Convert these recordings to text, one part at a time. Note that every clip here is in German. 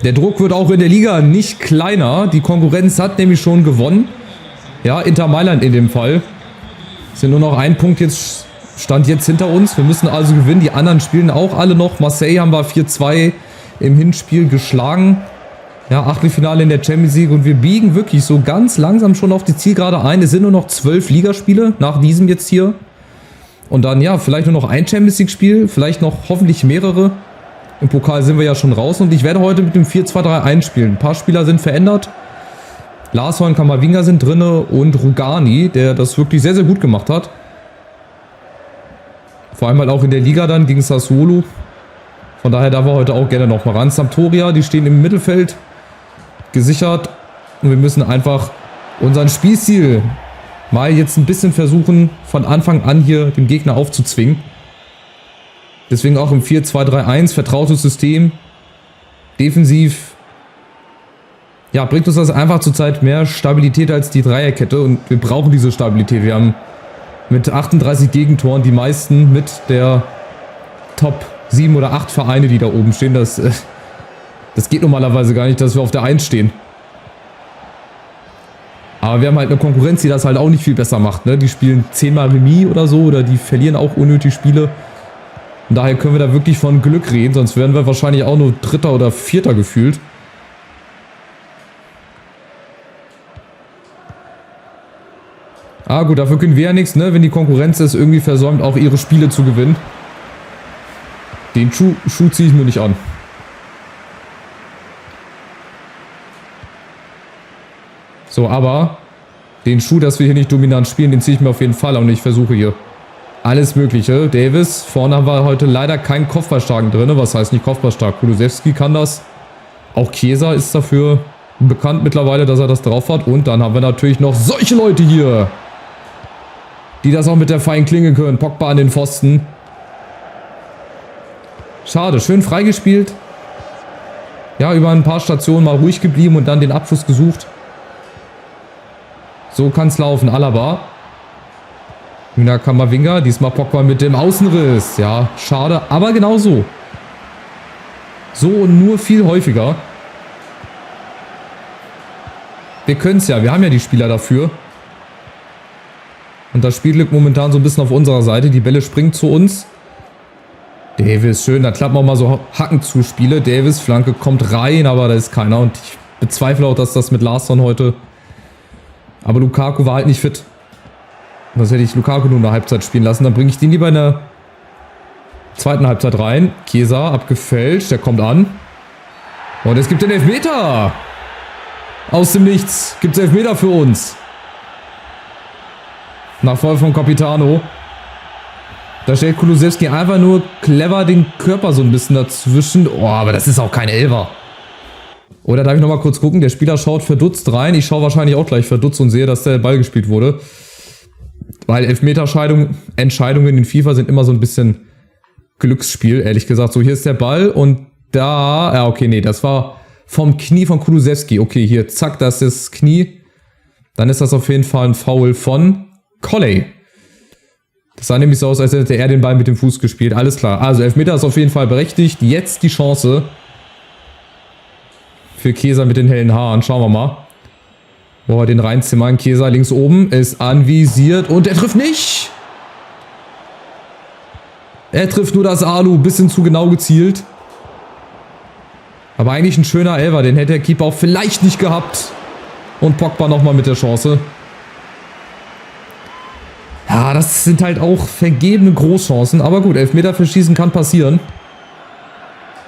Der Druck wird auch in der Liga nicht kleiner. Die Konkurrenz hat nämlich schon gewonnen. Ja, Inter Mailand in dem Fall. Es sind nur noch ein Punkt jetzt, stand jetzt hinter uns. Wir müssen also gewinnen. Die anderen spielen auch alle noch. Marseille haben wir 4-2 im Hinspiel geschlagen. Ja, Achtelfinale in der Champions League. Und wir biegen wirklich so ganz langsam schon auf die Zielgerade ein. Es sind nur noch 12 Ligaspiele nach diesem jetzt hier. Und dann, ja, vielleicht nur noch ein Champions League Spiel. Vielleicht noch hoffentlich mehrere. Im Pokal sind wir ja schon raus und ich werde heute mit dem 4-2-3-1 spielen. Ein paar Spieler sind verändert. Larsson, Kamavinga sind drin und Rugani, der das wirklich sehr, sehr gut gemacht hat. Vor allem halt auch in der Liga dann gegen Sassuolo. Von daher darf er heute auch gerne nochmal ran. Sampdoria, die stehen im Mittelfeld gesichert. Und wir müssen einfach unseren Spielstil mal jetzt ein bisschen versuchen, von Anfang an hier dem Gegner aufzuzwingen. Deswegen auch im 4-2-3-1, vertrautes System, defensiv. Ja, bringt uns das einfach zurzeit mehr Stabilität als die Dreierkette und wir brauchen diese Stabilität. Wir haben mit 38 Gegentoren die meisten mit der Top 7 oder 8 Vereine, die da oben stehen. Das geht normalerweise gar nicht, dass wir auf der 1 stehen. Aber wir haben halt eine Konkurrenz, die das halt auch nicht viel besser macht. Ne? Die spielen 10-mal Remis oder so oder die verlieren auch unnötig Spiele. Und daher können wir da wirklich von Glück reden, sonst wären wir wahrscheinlich auch nur Dritter oder Vierter gefühlt. Ah gut, dafür können wir ja nichts, ne? Wenn die Konkurrenz es irgendwie versäumt, auch ihre Spiele zu gewinnen. Den Schuh ziehe ich mir nicht an. So, aber den Schuh, dass wir hier nicht dominant spielen, den ziehe ich mir auf jeden Fall an und ich versuche hier alles Mögliche. Davis, vorne haben wir heute leider keinen Kopfballstarken drin. Was heißt nicht Kopfballstark? Kulusewski kann das. Auch Chiesa ist dafür bekannt mittlerweile, dass er das drauf hat. Und dann haben wir natürlich noch solche Leute hier, die das auch mit der feinen Klinge können. Pogba an den Pfosten. Schade, schön freigespielt. Ja, über ein paar Stationen mal ruhig geblieben und dann den Abschluss gesucht. So kann es laufen. Alaba. Kamavinga, diesmal Pogba mit dem Außenriss. Ja, schade, aber genau so. So und nur viel häufiger. Wir können es ja, wir haben ja die Spieler dafür. Und das Spielglück momentan so ein bisschen auf unserer Seite. Die Bälle springen zu uns. Davis, schön, da klappen wir mal so Hackenzuspiele. Davis, Flanke kommt rein, aber da ist keiner. Und ich bezweifle auch, dass das mit Larsson heute... Aber Lukaku war halt nicht fit. Das hätte ich Lukaku nur in der Halbzeit spielen lassen. Dann bringe ich den lieber in der zweiten Halbzeit rein. Chiesa abgefälscht. Der kommt an. Und es gibt den Elfmeter. Aus dem Nichts gibt es Elfmeter für uns. Nach Foul von Capitano. Da stellt Kulusewski einfach nur clever den Körper so ein bisschen dazwischen. Oh, aber das ist auch kein Elfer. Oder darf ich nochmal kurz gucken? Der Spieler schaut verdutzt rein. Ich schaue wahrscheinlich auch gleich verdutzt und sehe, dass der Ball gespielt wurde. Weil Elfmeterentscheidungen in FIFA sind immer so ein bisschen Glücksspiel, ehrlich gesagt. So, hier ist der Ball und da... Ja, okay, nee, das war vom Knie von Kulusewski. Okay, hier, zack, das ist das Knie. Dann ist das auf jeden Fall ein Foul von Colley. Das sah nämlich so aus, als hätte er den Ball mit dem Fuß gespielt. Alles klar. Also, Elfmeter ist auf jeden Fall berechtigt. Jetzt die Chance für Chiesa mit den hellen Haaren. Schauen wir mal. Boah, den reinzimmern. Chiesa links oben ist anvisiert und er trifft nicht. Er trifft nur das Alu. Bisschen zu genau gezielt. Aber eigentlich ein schöner Elfer. Den hätte der Keeper auch vielleicht nicht gehabt. Und Pogba nochmal mit der Chance. Ja, das sind halt auch vergebene Großchancen. Aber gut, Elfmeter verschießen kann passieren.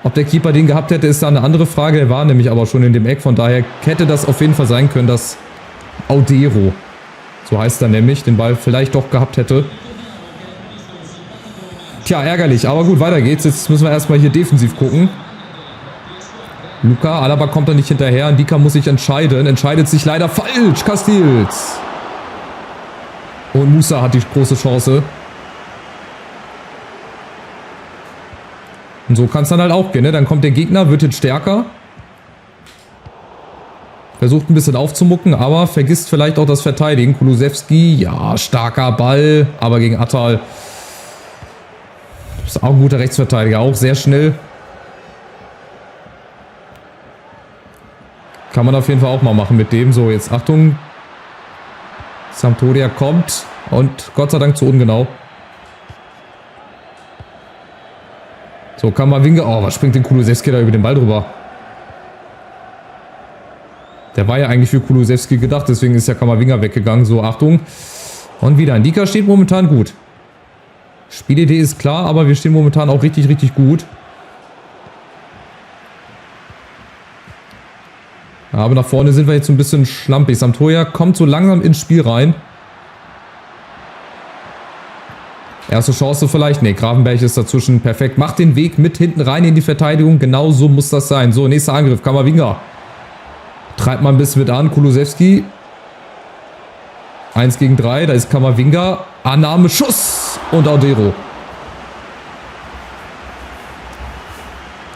Ob der Keeper den gehabt hätte, ist da eine andere Frage. Er war nämlich aber schon in dem Eck. Von daher hätte das auf jeden Fall sein können, dass Audero, so heißt er nämlich, den Ball vielleicht doch gehabt hätte. Tja, ärgerlich. Aber gut, weiter geht's. Jetzt müssen wir erstmal hier defensiv gucken. Luka, Alaba kommt da nicht hinterher. Ndika muss sich entscheiden. Entscheidet sich leider falsch. Castells. Und Musa hat die große Chance. Und so kann es dann halt auch gehen, ne? Dann kommt der Gegner, wird jetzt stärker. Versucht ein bisschen aufzumucken, aber vergisst vielleicht auch das Verteidigen. Kulusewski, ja, starker Ball, aber gegen Attal. Ist auch ein guter Rechtsverteidiger, auch sehr schnell. Kann man auf jeden Fall auch mal machen mit dem. So, jetzt Achtung. Sampdoria kommt und Gott sei Dank zu ungenau. So, Camavinga. Oh, was springt denn Kulusewski da über den Ball drüber? Der war ja eigentlich für Kulusewski gedacht, deswegen ist ja Camavinga weggegangen. So, Achtung. Und wieder. Ndika steht momentan gut. Spielidee ist klar, aber wir stehen momentan auch richtig, richtig gut. Aber nach vorne sind wir jetzt so ein bisschen schlampig. Sampdoria kommt so langsam ins Spiel rein. Erste Chance vielleicht. Ne, Gravenberch ist dazwischen perfekt. Macht den Weg mit hinten rein in die Verteidigung. Genau so muss das sein. So, nächster Angriff. Camavinga. Treibt mal ein bisschen mit an. Kulusewski. 1 gegen 3. Da ist Camavinga. Annahme, Schuss. Und Odero.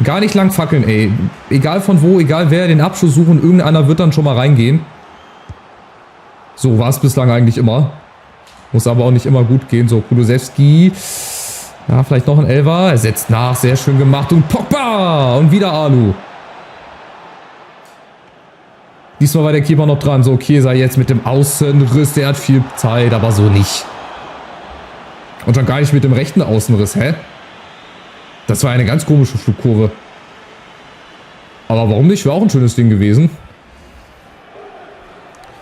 Gar nicht lang fackeln, ey. Egal von wo, egal wer, den Abschuss suchen. Irgendeiner wird dann schon mal reingehen. So war es bislang eigentlich immer. Muss aber auch nicht immer gut gehen. So, Kulusewski. Ja, vielleicht noch ein Elfer. Er setzt nach. Sehr schön gemacht. Und Pogba. Und wieder Alu. Diesmal war der Keeper noch dran. So, Chiesa jetzt mit dem Außenriss. Der hat viel Zeit, aber so nicht. Und schon gar nicht mit dem rechten Außenriss. Hä? Das war eine ganz komische Flugkurve. Aber warum nicht? Wäre auch ein schönes Ding gewesen.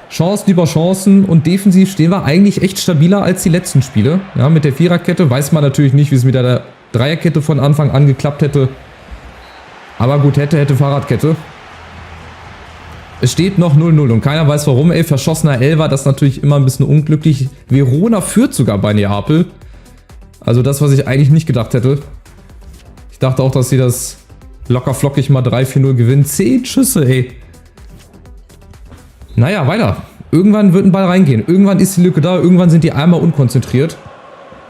Chancen über Chancen. Und defensiv stehen wir eigentlich echt stabiler als die letzten Spiele. Ja, mit der Viererkette weiß man natürlich nicht, wie es mit der Dreierkette von Anfang an geklappt hätte. Aber gut, hätte Fahrradkette. Es steht noch 0-0 und keiner weiß warum. Ey, verschossener Elfer, das ist natürlich immer ein bisschen unglücklich. Verona führt sogar bei Neapel. Also das, was ich eigentlich nicht gedacht hätte. Ich dachte auch, dass sie das locker flockig mal 3-4-0 gewinnen. 10 Schüsse, ey. Naja, weiter. Irgendwann wird ein Ball reingehen. Irgendwann ist die Lücke da. Irgendwann sind die einmal unkonzentriert.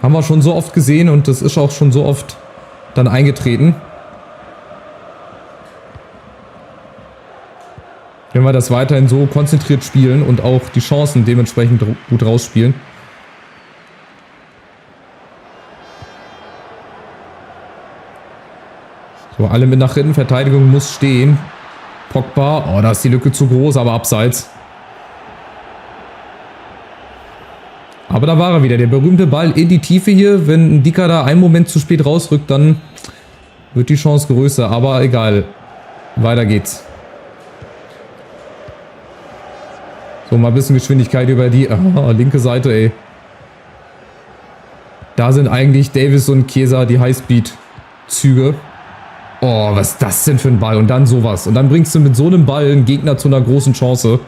Haben wir schon so oft gesehen und das ist auch schon so oft dann eingetreten. Wenn wir das weiterhin so konzentriert spielen und auch die Chancen dementsprechend gut rausspielen. So, alle mit nach hinten. Verteidigung muss stehen. Pogba. Oh, da ist die Lücke zu groß, aber abseits. Aber da war er wieder. Der berühmte Ball in die Tiefe hier. Wenn Ndika da einen Moment zu spät rausrückt, dann wird die Chance größer. Aber egal. Weiter geht's. So, mal ein bisschen Geschwindigkeit über die linke Seite, ey. Da sind eigentlich Davis und Chiesa die Highspeed-Züge. Oh, was ist das denn für ein Ball? Und dann sowas. Und dann bringst du mit so einem Ball einen Gegner zu einer großen Chance.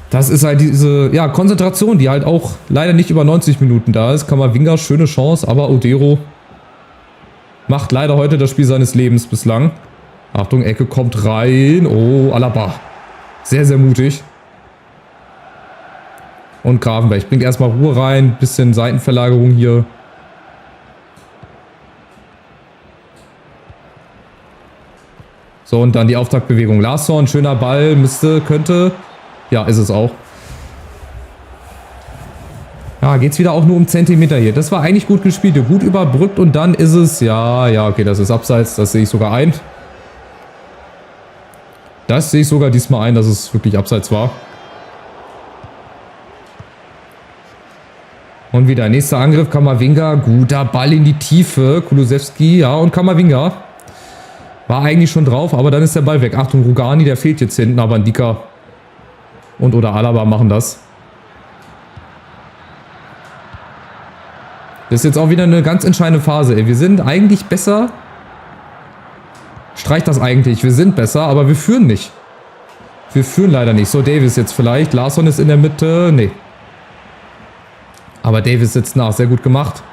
Das ist halt diese, ja, Konzentration, die halt auch leider nicht über 90 Minuten da ist. Camavinga, schöne Chance, aber Odero macht leider heute das Spiel seines Lebens bislang. Achtung, Ecke kommt rein. Oh, Alaba. Sehr, sehr mutig. Und Gravenberch bringt erstmal Ruhe rein. Bisschen Seitenverlagerung hier. So, und dann die Auftaktbewegung. Larsson, schöner Ball. Könnte. Ja, ist es auch. Ja, geht's wieder auch nur um Zentimeter hier. Das war eigentlich gut gespielt. Gut überbrückt und dann ist es. Ja, okay, das ist abseits. Das sehe ich sogar ein. Das sehe ich sogar diesmal ein, dass es wirklich abseits war. Und wieder nächster Angriff, Camavinga. Guter Ball in die Tiefe. Kulusewski, ja, und Camavinga. War eigentlich schon drauf, aber dann ist der Ball weg. Achtung, Rugani, der fehlt jetzt hinten, aber Ndika und oder Alaba machen das. Das ist jetzt auch wieder eine ganz entscheidende Phase. Ey. Wir sind eigentlich besser. Streicht das eigentlich. Wir sind besser, aber wir führen nicht. Wir führen leider nicht. So, Davis jetzt vielleicht. Larsson ist in der Mitte. Nee. Aber Davis sitzt nach. Sehr gut gemacht.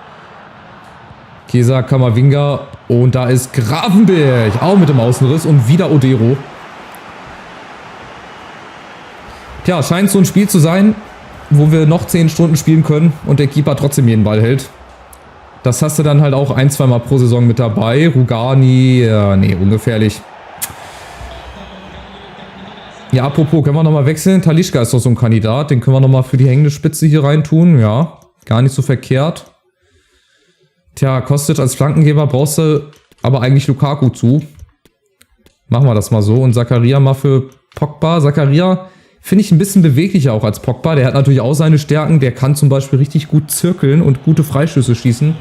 Chiesa, Camavinga. Und da ist Gravenberch. Auch mit dem Außenriss. Und wieder Odero. Tja, scheint so ein Spiel zu sein, wo wir noch 10 Stunden spielen können und der Keeper trotzdem jeden Ball hält. Das hast du dann halt auch 1-2 Mal pro Saison mit dabei. Rugani, ja, nee, ungefährlich. Ja, apropos, können wir nochmal wechseln? Talisca ist doch so ein Kandidat. Den können wir nochmal für die hängende Spitze hier reintun. Ja, gar nicht so verkehrt. Tja, Kostic als Flankengeber brauchst du aber eigentlich Lukaku zu. Machen wir das mal so. Und Zakaria mal für Pogba. Zakaria finde ich ein bisschen beweglicher auch als Pogba. Der hat natürlich auch seine Stärken. Der kann zum Beispiel richtig gut zirkeln und gute Freischüsse schießen.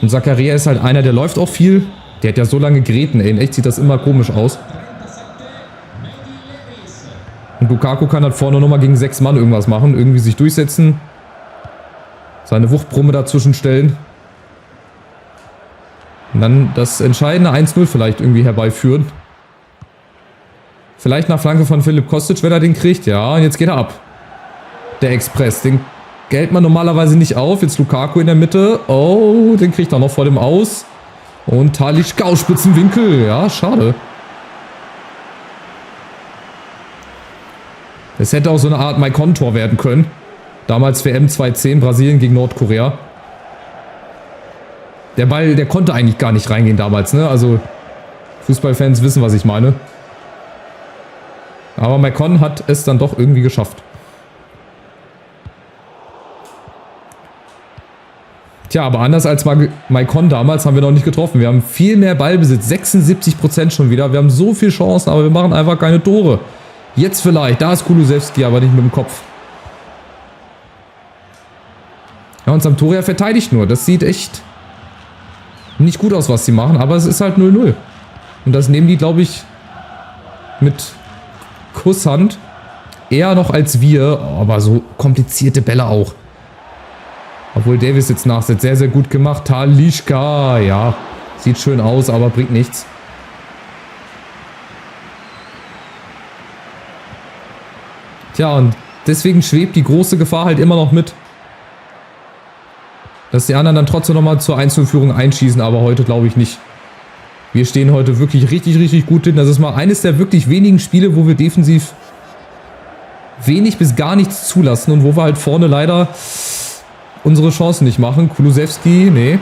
Und Zakaria ist halt einer, der läuft auch viel. Der hat ja so lange Gräten, ey. In echt sieht das immer komisch aus. Und Lukaku kann halt vorne nochmal gegen 6 Mann irgendwas machen. Irgendwie sich durchsetzen. Seine Wuchtbrumme dazwischen stellen. Und dann das entscheidende 1-0 vielleicht irgendwie herbeiführen. Vielleicht nach Flanke von Philipp Kostic, wenn er den kriegt. Ja, und jetzt geht er ab. Der Express. Den hält man normalerweise nicht auf. Jetzt Lukaku in der Mitte. Oh, den kriegt er noch vor dem Aus. Und Talisca, Spitzenwinkel. Ja, schade. Es hätte auch so eine Art Maikon-Tor werden können. Damals WM 2010, Brasilien gegen Nordkorea. Der Ball, der konnte eigentlich gar nicht reingehen damals, ne? Also, Fußballfans wissen, was ich meine. Aber Maikon hat es dann doch irgendwie geschafft. Tja, aber anders als Maikon damals haben wir noch nicht getroffen. Wir haben viel mehr Ballbesitz, 76% schon wieder. Wir haben so viele Chancen, aber wir machen einfach keine Tore. Jetzt vielleicht, da ist Kulusewski, aber nicht mit dem Kopf. Ja, und Sampdoria verteidigt nur. Das sieht echt nicht gut aus, was sie machen, aber es ist halt 0-0. Und das nehmen die, glaube ich, mit Kusshand eher noch als wir. Oh, aber so komplizierte Bälle auch. Obwohl Davis jetzt nachsetzt. Sehr, sehr gut gemacht. Talisca, ja. Sieht schön aus, aber bringt nichts. Tja, und deswegen schwebt die große Gefahr halt immer noch mit. Dass die anderen dann trotzdem nochmal zur Einzelführung einschießen, aber heute glaube ich nicht. Wir stehen heute wirklich richtig, richtig gut hin. Das ist mal eines der wirklich wenigen Spiele, wo wir defensiv wenig bis gar nichts zulassen und wo wir halt vorne leider unsere Chancen nicht machen. Kulusewski, nee.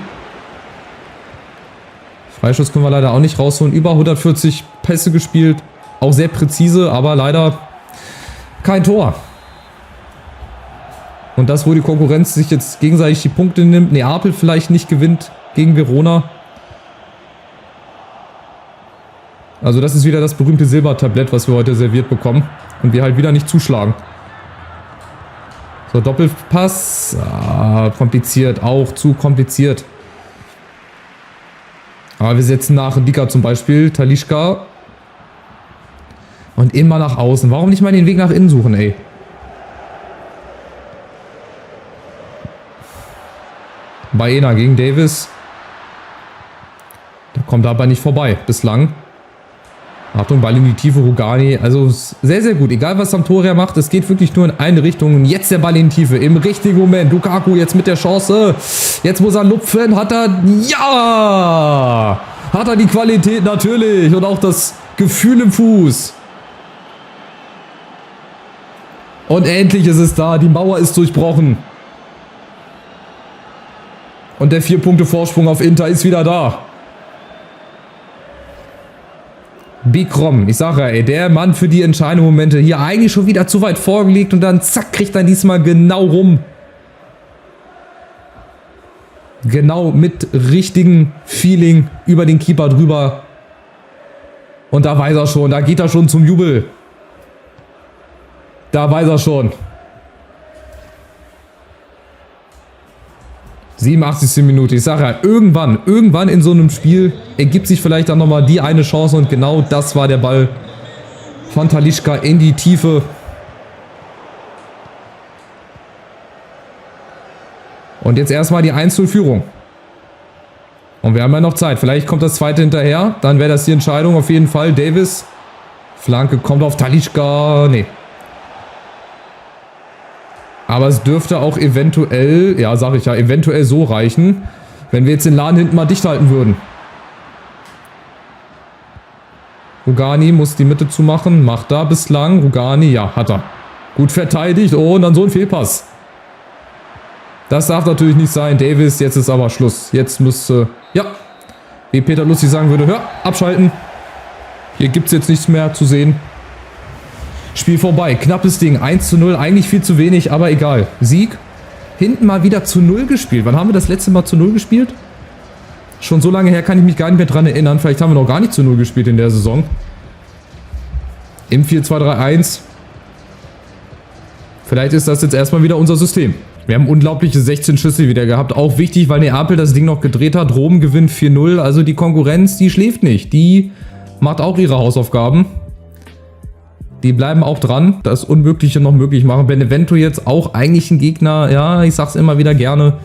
Freischuss können wir leider auch nicht rausholen. Über 140 Pässe gespielt. Auch sehr präzise, aber leider kein Tor. Und das, wo die Konkurrenz sich jetzt gegenseitig die Punkte nimmt. Neapel vielleicht nicht gewinnt gegen Verona. Also das ist wieder das berühmte Silbertablett, was wir heute serviert bekommen. Und wir halt wieder nicht zuschlagen. So, Doppelpass. Ah, kompliziert. Auch zu kompliziert. Aber wir setzen nach Dika zum Beispiel. Talisca. Und immer nach außen. Warum nicht mal den Weg nach innen suchen, ey? Baena gegen Davis. Da kommt er aber nicht vorbei. Bislang. Achtung, Ball in die Tiefe, Rugani. Also sehr, sehr gut. Egal, was Sampdoria macht, es geht wirklich nur in eine Richtung. Und jetzt der Ball in die Tiefe. Im richtigen Moment. Lukaku jetzt mit der Chance. Jetzt muss er lupfen. Hat er... Ja! Hat er die Qualität natürlich. Und auch das Gefühl im Fuß. Und endlich ist es da. Die Mauer ist durchbrochen. Und der 4-Punkte-Vorsprung auf Inter ist wieder da. Bikrom, ich sage ja, ey, der Mann für die entscheidenden Momente. Hier eigentlich schon wieder zu weit vorgelegt und dann zack, kriegt er diesmal genau rum. Genau mit richtigem Feeling über den Keeper drüber. Und da weiß er schon, da geht er schon zum Jubel. Da weiß er schon. 87. Minute. Ich sage ja, irgendwann in so einem Spiel ergibt sich vielleicht dann nochmal die eine Chance und genau das war der Ball von Talisca in die Tiefe. Und jetzt erstmal die 1:0-Führung. Und wir haben ja noch Zeit. Vielleicht kommt das zweite hinterher. Dann wäre das die Entscheidung auf jeden Fall. Davis. Flanke kommt auf Talisca. Nee. Aber es dürfte auch eventuell, ja, sag ich ja, eventuell so reichen, wenn wir jetzt den Laden hinten mal dicht halten würden. Rugani muss die Mitte zumachen, macht da bislang. Rugani, ja, hat er. Gut verteidigt, oh, und dann so ein Fehlpass. Das darf natürlich nicht sein. Davis, jetzt ist aber Schluss. Jetzt müsste, ja, wie Peter Lustig sagen würde, hör, abschalten. Hier gibt es jetzt nichts mehr zu sehen. Spiel vorbei, knappes Ding, 1:0, eigentlich viel zu wenig, aber egal. Sieg, hinten mal wieder zu 0 gespielt. Wann haben wir das letzte Mal zu 0 gespielt? Schon so lange her kann ich mich gar nicht mehr dran erinnern. Vielleicht haben wir noch gar nicht zu 0 gespielt in der Saison. Im 4-2-3-1. Vielleicht ist das jetzt erstmal wieder unser System. Wir haben unglaubliche 16 Schüsse wieder gehabt. Auch wichtig, weil Neapel das Ding noch gedreht hat. Rom gewinnt 4-0. Also die Konkurrenz, die schläft nicht. Die macht auch ihre Hausaufgaben. Die bleiben auch dran. Das Unmögliche noch möglich machen. Benevento jetzt auch eigentlich ein Gegner, ja, ich sag's immer wieder gerne,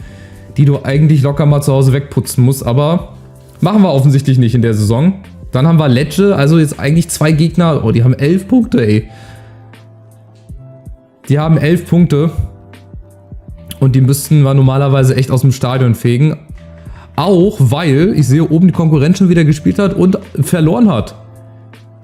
die du eigentlich locker mal zu Hause wegputzen musst. Aber machen wir offensichtlich nicht in der Saison. Dann haben wir Lecce, also jetzt eigentlich 2 Gegner. Oh, die haben 11 Punkte, ey. Die haben 11 Punkte. Und die müssten wir normalerweise echt aus dem Stadion fegen. Auch weil ich sehe oben die Konkurrenz schon wieder gespielt hat und verloren hat.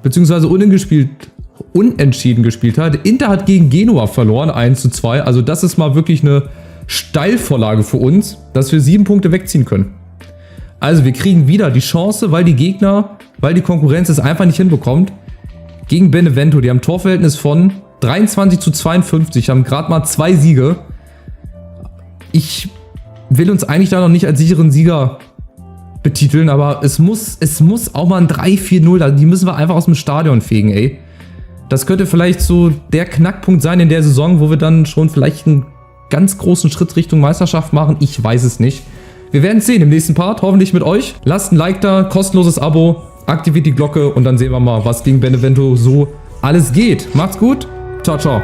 Beziehungsweise unentschieden gespielt hat. Inter hat gegen Genua verloren, 1:2. Also das ist mal wirklich eine Steilvorlage für uns, dass wir 7 Punkte wegziehen können. Also wir kriegen wieder die Chance, weil die Konkurrenz es einfach nicht hinbekommt. Gegen Benevento, die haben ein Torverhältnis von 23:52, haben gerade mal 2 Siege. Ich will uns eigentlich da noch nicht als sicheren Sieger betiteln, aber es muss auch mal ein 3-4-0, die müssen wir einfach aus dem Stadion fegen, ey. Das könnte vielleicht so der Knackpunkt sein in der Saison, wo wir dann schon vielleicht einen ganz großen Schritt Richtung Meisterschaft machen. Ich weiß es nicht. Wir werden es sehen im nächsten Part, hoffentlich mit euch. Lasst ein Like da, kostenloses Abo, aktiviert die Glocke und dann sehen wir mal, was gegen Benevento so alles geht. Macht's gut, ciao, ciao.